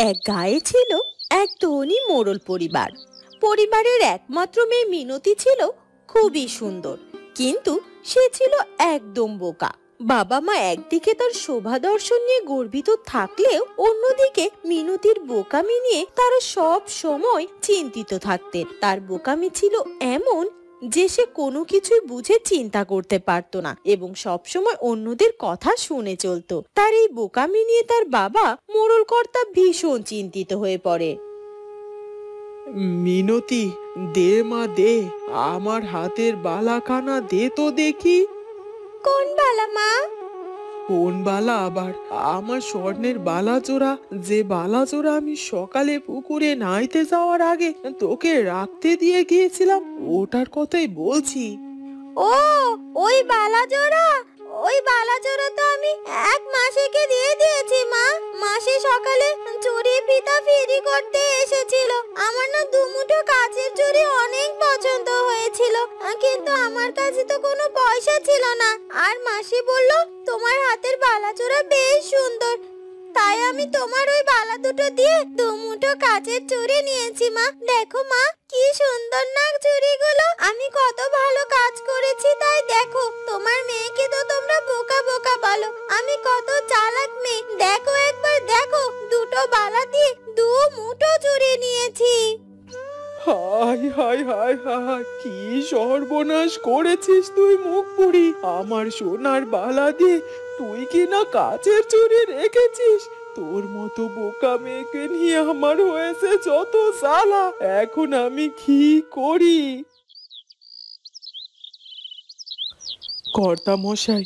এক গায়ে ছিল এক ধনী মোড়ল পরিবার। পরিবারের একমাত্র মেয়ে মিনতি ছিল খুবই সুন্দর, কিন্তু সে ছিল একদম বোকা। বাবা মা একদিকে তার শোভা দর্শন নিয়ে গর্বিত থাকলেও অন্যদিকে মিনতির বোকামি নিয়ে তারা সব সময় চিন্তিত থাকতেন। তার বোকামি ছিল এমন যে সে কোনো কিছুই বুঝে চিন্তা করতে পারতো না এবং সবসময় অন্যদের কথা শুনে চলতো। তার এই বোকামি নিয়ে তার বাবা মোড়ল কর্তা ভীষণ চিন্তিত হয়ে পড়ে। মিনতি, দে মা দে, আমার হাতের বালাখানা দে তো দেখি। কোন বালা মা? কোন বালা আবার? আমার স্বর্ণের বালাজোড়া, যে বালাজোড়া আমি সকালে পুকুরে নাইতে যাওয়ার আগে তোকে রাখতে দিয়ে গিয়েছিলাম, ওটার কথাই বলছি। ও, ওই বালা জোড়া? ওই বালা জোড়া তো আমি এক মাসিকে দিয়ে দিয়েছি মা। মাসি সকালে চুরি পিতা ফিরি করতে এসেছিল। আমার না দুমুঠো কাচের চুড়ি অনেক পছন্দ হয়েছিল, কিন্তু আমার কাছে তো কোনো পয়সা ছিল না। আর মাসি বলল তোমার হাতের বালা জোড়া বেশ সুন্দর, তাই আমি তোমার ওই বালা দুটো দিয়ে দুমুঠো কাচের চুড়ি নিয়েছি মা। দেখো মা, কি সুন্দর না চুড়িগুলো। আমি কত ভালো কাজ করেছি তাই দেখো। তোমার মেয়েকে তো তোমরা বোকা বোকা বলো, আমি কত চালাক মেয়ে। দেখো একবার দেখো, দুটো বালা দিয়ে দু মুঠো চুড়ি নিয়েছি। হায় হায় হায় হায়, কি সর্বনাশ করেছিস তুই মুখ পুরি! আমার সোনার বালা দিয়ে তুই কি না কাচের চুড়ি রেখেছিস? তোর মতো বোকা মেয়েকে নিয়ে আমার হয়েছে যত জ্বালা। এখন আমি কি করি? কর্তা মশাই,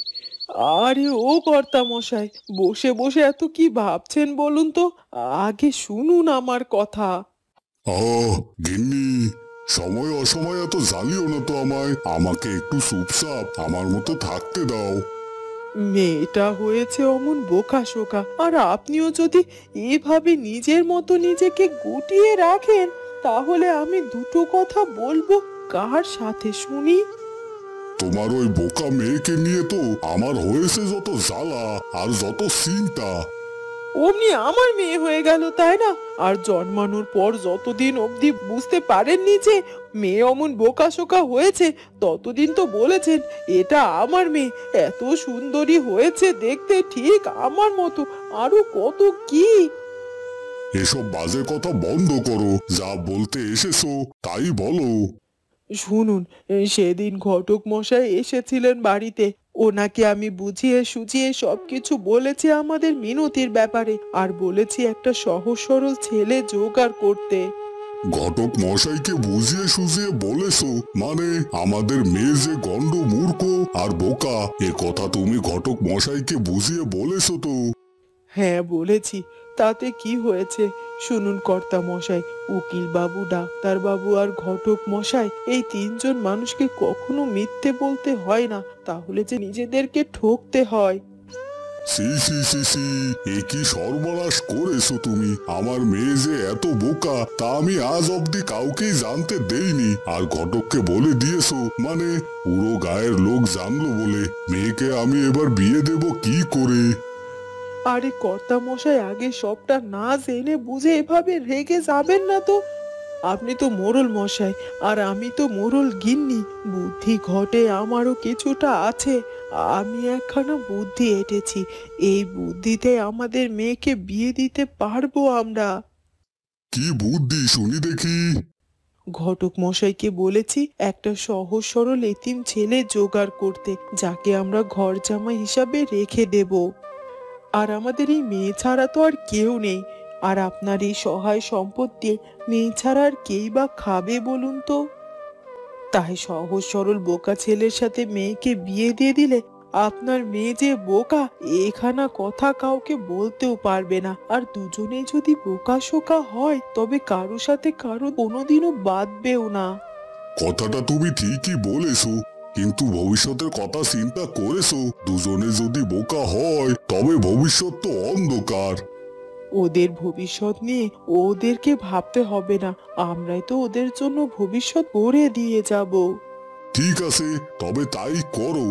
আরে ও কর্তা মশাই, বসে বসে এত কি ভাবছেন বলুন তো? আগে শুনুন আমার কথা। আহ, গিন্নি, সময় অসময় এত জ্বালিও না তো আমায়। আমাকে একটু চুপচাপ আমার মতো থাকতে দাও। মেয়েটা হয়েছে অমন বোকা শোকা, আর আপনিও যদি এভাবে নিজের মতো নিজেকে গুটিয়ে রাখেন, তাহলে আমি দুটো কথা বলবো কার সাথে শুনি? তোমার ওই বোকা মেয়েকে নিয়ে তো আমার হয়েছে যত জ্বালা আর যত চিন্তা। অমনি আমার মেয়ে হয়ে গেল, তাই না? আর জন্মানোর পর যতদিন অবধি বুঝতে পারেননি যে মেয়ে অমন বোকা শোকা হয়েছে, ততদিন তো বলেছেন এটা আমার মেয়ে, এত সুন্দরী হয়েছে দেখতে, ঠিক আমার মতো। আরো কত কি! এসব বাজে কথা বন্ধ করো, যা বলতে এসেছো তাই বলো। শুনুন, সেদিন ঘটক মশাই এসেছিলেন বাড়িতে। ওনাকে আমি বুঝিয়ে সুঝিয়ে সবকিছু বলেছি আমাদের মিনতির ব্যাপারে, আর বলেছি একটা সহজ সরল ছেলে জোগাড় করতে। ঘটক মশাইকে বুঝিয়ে সুঝিয়ে বলেছো? মানে আমাদের মেয়ে যে গন্ড মূর্খ আর বোকা, এ কথা তুমি ঘটক মশাইকে বুঝিয়ে বলেছো তো? হ্যাঁ বলেছি, তাতে কি হয়েছে? শুনুন কর্তা মশাই, উকিল বাবু, ডাক্তার বাবু আর ঘটক মশাই, এই তিনজন মানুষকে কখনো মিথ্যে বলতে হয় না, তাহলে যে নিজেদেরকে ঠকতে হয়। সি সি সি সি, এ কি সর্বনাশ করেছো তুমি! আমার মেয়ে যে এত বোকা তা আমি আজ অব্দি কাউকেই জানতে দেইনি, আর ঘটককে বলে দিয়েছো? মানে পুরো গায়ের লোক জানলো বলে মেয়েকে আমি এবার বিয়ে দেব কি করে? আরে কর্তা মশাই, আগে সবটা না জেনে বুঝে এভাবে রেগে যাবেন না তো। আপনি তো মোড়ল মশাই, আর আমি তো মোড়ল গিন্নি। বুদ্ধি ঘটে আমারও কিছুটা আছে। আমি একখানা বুদ্ধি এঁটেছি, এই বুদ্ধিতে আমাদের মেয়েকে বিয়ে দিতে পারবো আমরা। কি বুদ্ধি শুনি দেখি? ঘটক মশাইকে বলেছি একটা সহজ সরল এতিম ছেলে জোগাড় করতে, যাকে আমরা ঘর জামাই হিসাবে রেখে দেব। আর আমাদের এই মেয়ে ছাড়া তো আর কেউ নেই, আর আপনার এই সহায় সম্পত্তি মেয়ে ছাড়া আর কেই বা খাবে বলুন তো? তাই সহজ সরল বোকা ছেলের সাথে মেয়েকে বিয়ে দিয়ে দিলে আপনার মেয়ে যে বোকা, এখানা কথা কাউকে বলতেও পারবে না। আর দুজনেই যদি বোকা শোকা হয়, তবে কারো সাথে কারো কোনোদিনও বাঁধবেও না। কথাটা তুমি ঠিকই বলেছো, কিন্তু ভবিষ্যতের কথা চিন্তা করেছো? দুজনে যদি বোকা হয় তবে ভবিষ্যৎ তো অন্ধকার। ওদের ভবিষ্যৎ নিয়ে ওদেরকে ভাবতে হবে না, আমরাই তো ওদের জন্য ভবিষ্যৎ গড়ে দিয়ে যাব। ঠিক আছে, তবে তাই করো।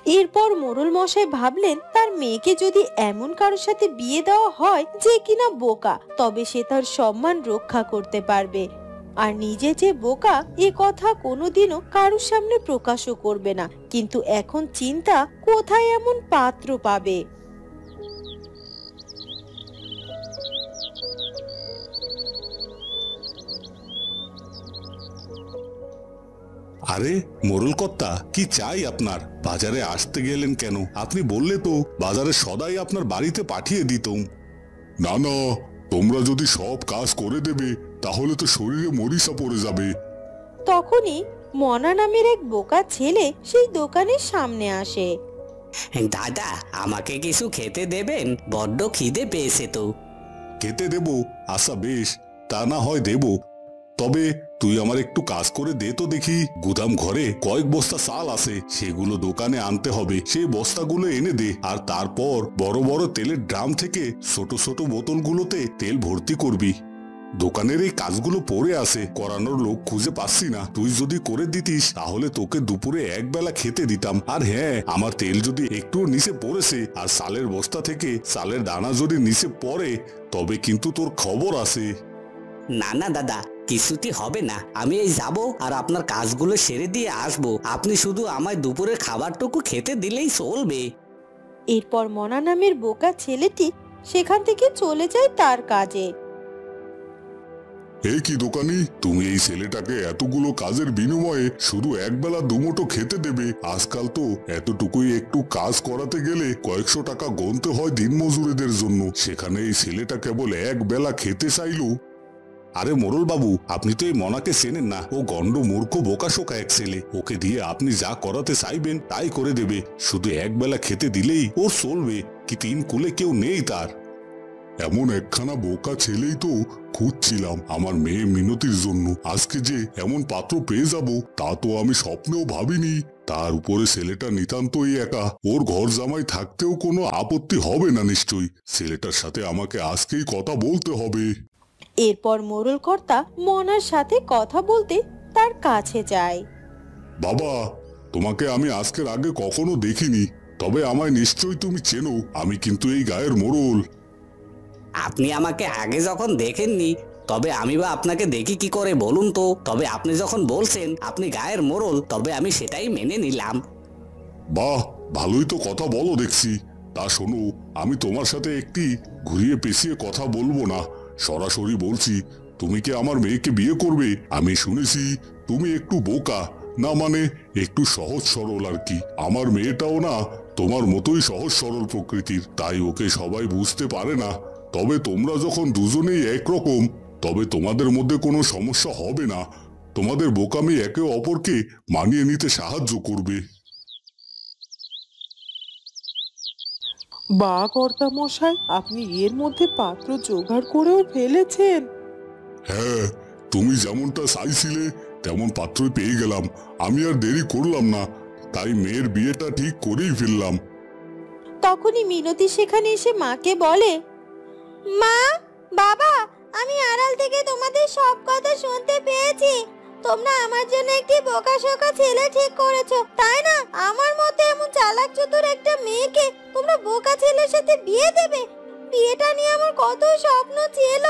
এরপর মোড়ল মশাই ভাবলেন তার মেয়েকে যদি এমন কারোর সাথে বিয়ে দেওয়া হয় যে কিনা বোকা, তবে সে তার সম্মান রক্ষা করতে পারবে। আর নিজে যে বোকা এ কথা কোনোদিনও কারোর সামনে প্রকাশও করবে না। কিন্তু এখন চিন্তা, কোথায় এমন পাত্র পাবে। আরে মোড়ল কর্তা, কি চাই আপনার? বাজারে আসতে গেলেন কেন? আপনি বললে তো বাজারে সদাই আপনার বাড়িতে পাঠিয়ে দিতাম। না না, তোমরা যদি সব কাজ করে দেবে তাহলে তো শরীরে মরিচা পড়ে যাবে। তখনই মনা নামের এক বোকা ছেলে সেই দোকানের সামনে আসে। দাদা, আমাকে কিছু খেতে দেবেন? বড্ড খিদে পেয়েছে তো। খেতে দেব? আচ্ছা বেশ, তা না হয় দেব। তবে তুই আমার একটু কাজ করে দে তো দেখি। গুদাম ঘরে কয়েক বস্তা চাল আছে, সেগুলো দোকানে আনতে হবে। সেই বস্তাগুলো এনে দে। আর তারপর বড় বড় তেলের ড্রাম থেকে ছোট ছোট বোতলগুলোতে তেল ভর্তি করবি। দোকানের এই কাজগুলো পড়ে আছে, করানোর লোক খুঁজে পাচ্ছি না। তুই যদি করে দিতিস তাহলে তোকে দুপুরে একবেলা খেতে দিতাম। আর হ্যাঁ, আমার তেল যদি একটু নিচে পড়েছে আর চালের বস্তা থেকে চালের দানা যদি নিচে পড়ে, তবে কিন্তু তোর খবর আছে। না না দাদা, কিছুটি হবে না। আমি এই যাব আর আপনার কাজগুলো সেরে দিয়ে আসবো। আপনি শুধু আমায় দুপুরের খাবারটুকু খেতে দিলেই চলবে। এরপর মনা নামের বোকা ছেলেটি সেখান থেকে চলে যায় তার কাজে। এই কি দোকানি, তুমি এই ছেলেটাকে এতগুলো কাজের বিনিময়ে শুধু একবেলা দুমুঠো খেতে দেবে? আজকাল তো এতটুকুই একটু কাজ করাতে গেলে কয়েকশো টাকা গুনতে হয় দিনমজুরিদের জন্য, সেখানে এই ছেলেটা কেবল এক বেলা খেতে চাইলো। আরে মোড়ল বাবু, আপনি তো এই মনাকে চেনেন না। ও গন্ড মূর্খ বোকাশোকা এক ছেলে। ওকে দিয়ে আপনি যা করাতে চাইবেন তাই করে দেবে। শুধু একবেলা খেতে দিলেই ওর চলবে। কি তিন কুলে কেউ নেই তার? এমন একখানা বোকা ছেলেই তো খুঁজছিলাম আমার মেয়ে মিনতির জন্য। আজকে যে এমন পাত্র পেয়ে যাব তা তো আমি স্বপ্নেও ভাবিনি। তার উপরে ছেলেটা নিতান্তই একা। ওর ঘর জামাই থাকতেও কোনো আপত্তি হবে না নিশ্চয়ই। ছেলেটার সাথে আমাকে আজকেই কথা বলতে হবে। এরপর মোড়ল কর্তা মনার সাথে কথা বলতে তার কাছে যায়। বাবা, তোমাকে আমি আজকের আগে কখনো দেখিনি, তবে আমায় নিশ্চয়ই তুমি চেনো। আমি কিন্তু এই গায়ের মোড়ল। আপনি আমাকে আগে যখন দেখেননি, তবে আমি বা আপনাকে দেখি কি করে বলুন তো? তবে আপনি যখন বলছেন আপনি গায়ের মোড়ল, তবে আমি সেটাই মেনে নিলাম। বাহ, ভালোই তো কথা বলো দেখছি। তা শোনো, আমি তোমার সাথে একটি ঘুরিয়ে পেঁচিয়ে কথা বলবো না, সরাসরি বলছি। তুমি কি আমার মেয়েকে বিয়ে করবে? আমি শুনেছি তুমি একটু বোকা, না মানে একটু সহজ সরল আর কি। আমার মেয়েটাও না তোমার মতোই সহজ সরল প্রকৃতির, তাই ওকে সবাই বুঝতে পারে না। তবে তোমরা যখন দুজনেই একরকম, তবে তোমাদের মধ্যে কোনো সমস্যা হবে না। তোমাদের বোকামি একে অপরকে মানিয়ে নিতে সাহায্য করবে। বা কর্তা মশাই, আপনি এর মধ্যে পাত্র জোগাড় করেও ফেলেছেন? হ্যাঁ, তুমি যেমনটা চাইছিলে তেমন পাত্রই পেয়ে গেলাম। আমি আর দেরি করলাম না, তাই মেয়ের বিয়েটা ঠিক করেই ফেললাম। তখনই মিনতি সেখানে এসে মাকে বলে, মা, বাবা, আমি আড়াল থেকে তোমাদের সব কথা শুনতে পেয়েছি। তোমরা আমার জন্য একটি বোকাশোকা ছেলে ঠিক করেছো, তাই না? আমার মতো এমন চালাক চতুর একটা মেয়েকে তোমরা বোকা ছেলের সাথে বিয়ে দেবে? বিয়েটা নিয়ে আমার কত স্বপ্ন ছিল।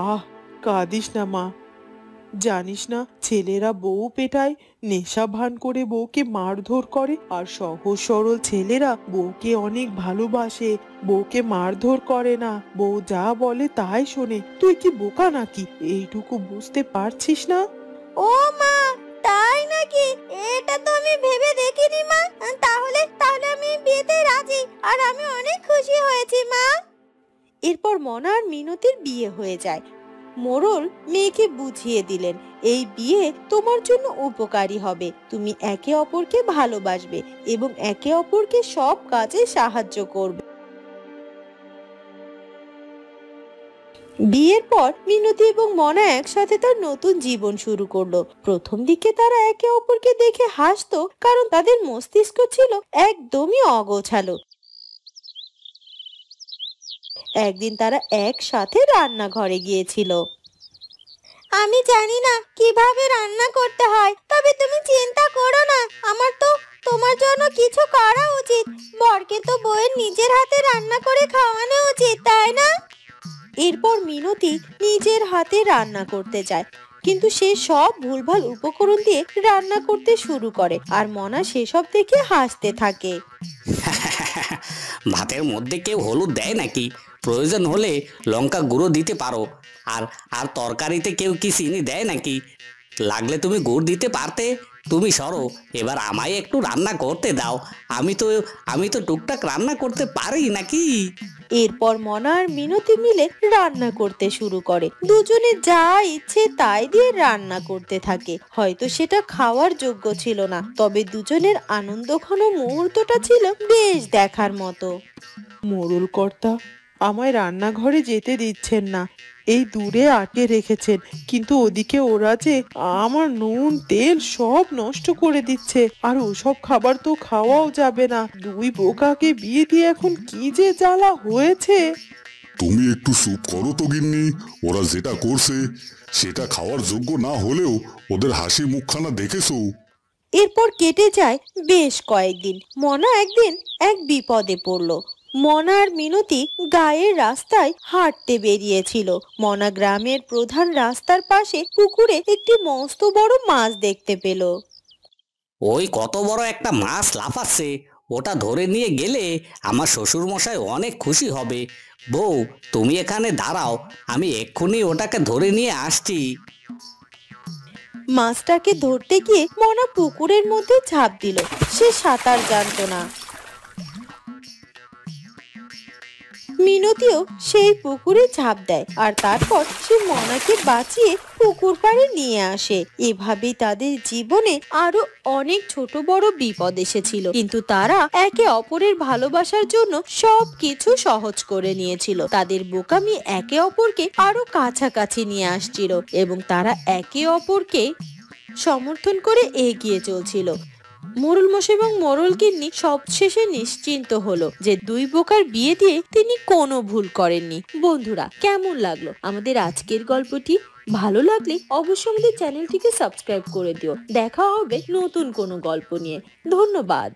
আহ, কাঁদিস না মা। জানিস না, ছেলেরা বউ পেটায়, নেশা ভান করে বউকে মারধর করে, আর সহজ সরল ছেলেরা বউকে অনেক ভালোবাসে, বউকে মারধর করে না, বউ যা বলে তাই শোনে। তুই কি বোকা নাকি? এইটুকু বুঝতে পারছিস না? ও মা, তাই নাকি? এটা তো আমি ভেবে দেখিনি মা। তাহলে তাহলে আমি বিয়েতে রাজি, আর আমি অনেক খুশি হয়েছি মা। এরপর মনা আর মিনতির বিয়ে হয়ে যায়। মোড়ল মেয়েকে বুঝিয়ে দিলেন, এই বিয়ে তোমার জন্য উপকারী হবে। তুমি একে অপরকে ভালোবাসবে এবং একে অপরকে সব কাজে সাহায্য করবে। বিয়ের পর মিনতি এবং মনা একসাথে তার নতুন জীবন শুরু করলো। প্রথম দিকে তারা একে অপরকে দেখে হাসতো, কারণ তাদের মস্তিষ্ক ছিল একদমই অগোছালো। একদিন তারা একসাথে রান্নাঘরে গিয়েছিল। আমি জানি না কিভাবে রান্না করতে হয়, তবে তুমি চিন্তা করো না, কিছু করা উচিত। বরকে তো বউয়ের নিজের হাতে রান্না করে খাওয়ানো উচিত, তাই না? এরপর মিনতি নিজের হাতে রান্না করতে যায়, কিন্তু সে সব ভুলভাল উপকরণ দিয়ে রান্না করতে শুরু করে আর মনা সেসব দেখে হাসতে থাকে। ভাতের মধ্যে কেউ হলুদ দেয় নাকি? প্রয়োজন হলে লঙ্কা গুঁড়ো দিতে পারো। আর আর তরকারিতে কেউ কি চিনি দেয় নাকি? লাগলে তুমি গুড় দিতে পারতে। তুমি সরো, এবার আমায় একটু রান্না করতে দাও। আমি তো টুকটাক রান্না করতে পারি নাকি। এরপর মনা আর মিনতি মিলে রান্না করতে শুরু করে। দুজনে যা ইচ্ছে তাই দিয়ে রান্না করতে থাকে। হয়তো সেটা খাওয়ার যোগ্য ছিল না, তবে দুজনের আনন্দঘন মুহূর্তটা ছিল বেশ দেখার মতো। মোড়ল কর্তা আমায় রান্নাঘরে যেতে দিচ্ছেন না, এই দূরে আটকে রেখেছেন, কিন্তু ওদিকে ওরা যে আমার নুন তেল সব নষ্ট করে দিচ্ছে, আর ওসব খাবার তো খাওয়াও যাবে না। দুই বোকাকে বিয়ে দিয়ে এখন কি যে জ্বালা হয়েছে। তুমি একটু চুপ করো তো গিন্নি। ওরা যেটা করছে সেটা খাওয়ার যোগ্য না হলেও ওদের হাসি মুখখানা দেখেছো? এরপর কেটে যায় বেশ কয়েকদিন। মনা একদিন এক বিপদে পড়ল। মনা আর মিনতি গায়ের রাস্তায় হাঁটতে বেরিয়েছিল। মনা গ্রামের প্রধান রাস্তার পাশে পুকুরে একটি মস্ত বড় মাছ দেখতে পেল। ওই কত বড় একটা মাছ লাফাচ্ছে, ওটা ধরে নিয়ে গেলে আমার শ্বশুর মশাই অনেক খুশি হবে। বউ, তুমি এখানে দাঁড়াও, আমি এক্ষুনি ওটাকে ধরে নিয়ে আসছি। মাছটাকে ধরতে গিয়ে মনা পুকুরের মধ্যে ঝাঁপ দিল। সে সাঁতার জানতো না। মিনতিও সেই পুকুরে ঝাঁপ দেয় আর তারপর সে মনাকে বাঁচিয়ে পুকুর পাড়ে নিয়ে আসে। এভাবেই তাদের জীবনে আরো অনেক ছোট বড় বিপদ এসেছিল, কিন্তু তারা একে অপরের ভালোবাসার জন্য সবকিছু সহজ করে নিয়েছিল। তাদের বোকামি একে অপরকে আরো কাছাকাছি নিয়ে আসছিল এবং তারা একে অপরকে সমর্থন করে এগিয়ে চলছিল। মোড়ল মশাই এবং মোড়ল গিন্নি সবশেষে নিশ্চিন্ত হলো যে দুই বোকার বিয়ে দিয়ে তিনি কোনো ভুল করেননি। বন্ধুরা, কেমন লাগলো আমাদের আজকের গল্পটি? ভালো লাগলে অবশ্যই আমাদের চ্যানেলটিকে সাবস্ক্রাইব করে দিও। দেখা হবে নতুন কোনো গল্প নিয়ে। ধন্যবাদ।